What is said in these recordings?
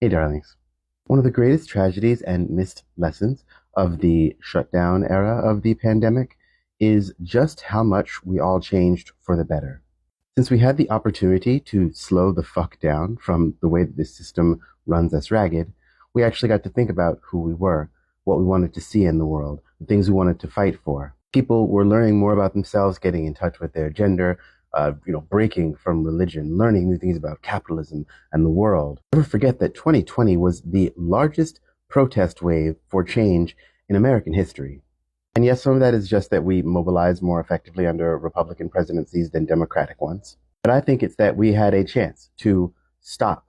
Hey, darlings. One of the greatest tragedies and missed lessons of the shutdown era of the pandemic is just how much we all changed for the better. Since we had the opportunity to slow the fuck down from the way that this system runs us ragged, we actually got to think about who we were, what we wanted to see in the world, the things we wanted to fight for. People were learning more about themselves, getting in touch with their gender, breaking from religion, learning new things about capitalism and the world. Never forget that 2020 was the largest protest wave for change in American history. And yes, some of that is just that we mobilized more effectively under Republican presidencies than Democratic ones. But I think it's that we had a chance to stop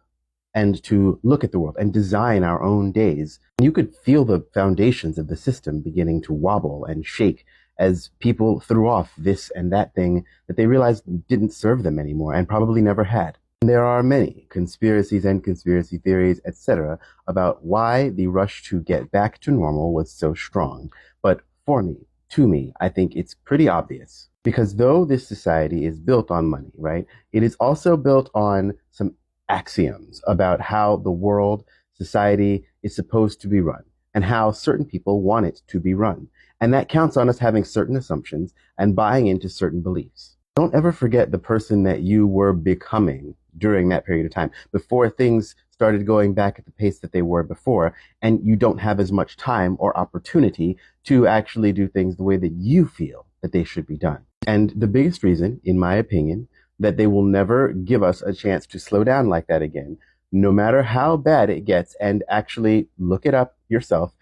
and to look at the world and design our own days. You could feel the foundations of the system beginning to wobble and shake as people threw off this and that thing that they realized didn't serve them anymore and probably never had. There are many conspiracies and conspiracy theories, etc., about why the rush to get back to normal was so strong. But for me, to me, I think it's pretty obvious. Because though this society is built on money, right, it is also built on some axioms about how the world, society is supposed to be run and how certain people want it to be run. And that counts on us having certain assumptions and buying into certain beliefs. Don't ever forget the person that you were becoming during that period of time, before things started going back at the pace that they were before, and you don't have as much time or opportunity to actually do things the way that you feel that they should be done. And the biggest reason, in my opinion, that they will never give us a chance to slow down like that again, no matter how bad it gets, and actually look it up yourself,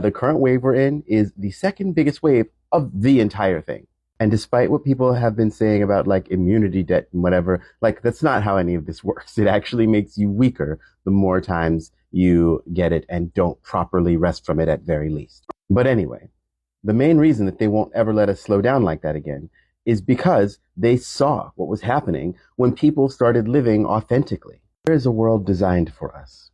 the current wave we're in is the second biggest wave of the entire thing. And despite what people have been saying about like immunity debt and whatever, like that's not how any of this works. It actually makes you weaker the more times you get it and don't properly rest from it at very least. But anyway, the main reason that they won't ever let us slow down like that again is because they saw what was happening when people started living authentically. There is a world designed for us.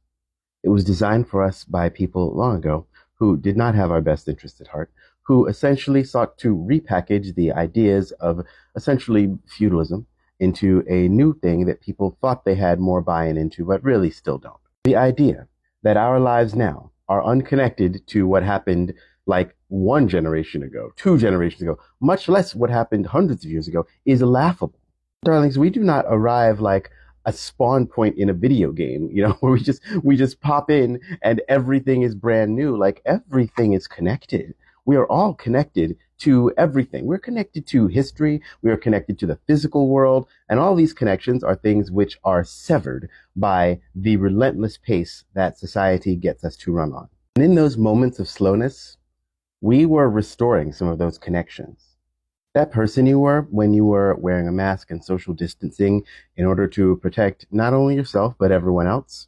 It was designed for us by people long ago who did not have our best interests at heart, who essentially sought to repackage the ideas of essentially feudalism into a new thing that people thought they had more buy-in into, but really still don't. The idea that our lives now are unconnected to what happened like one generation ago, 2 generations ago, much less what happened hundreds of years ago, is laughable. Darlings, we do not arrive like a spawn point in a video game, where we just pop in and everything is brand new. Like everything is connected. We are all connected to everything. We're connected to history. We are connected to the physical world. And all these connections are things which are severed by the relentless pace that society gets us to run on. And in those moments of slowness, we were restoring some of those connections. That person you were when you were wearing a mask and social distancing in order to protect not only yourself, but everyone else,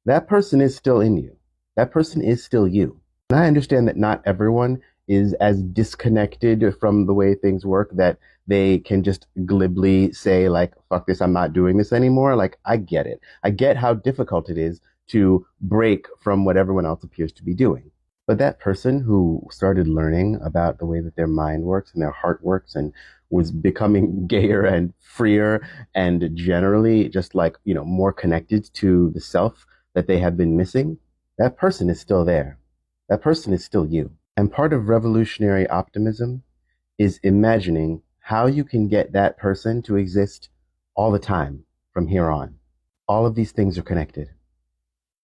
that person is still in you. That person is still you. And I understand that not everyone is as disconnected from the way things work that they can just glibly say like, fuck this, I'm not doing this anymore. Like, I get it. I get how difficult it is to break from what everyone else appears to be doing. But that person who started learning about the way that their mind works and their heart works and was becoming gayer and freer and generally just like, more connected to the self that they have been missing, that person is still there. That person is still you. And part of revolutionary optimism is imagining how you can get that person to exist all the time from here on. All of these things are connected.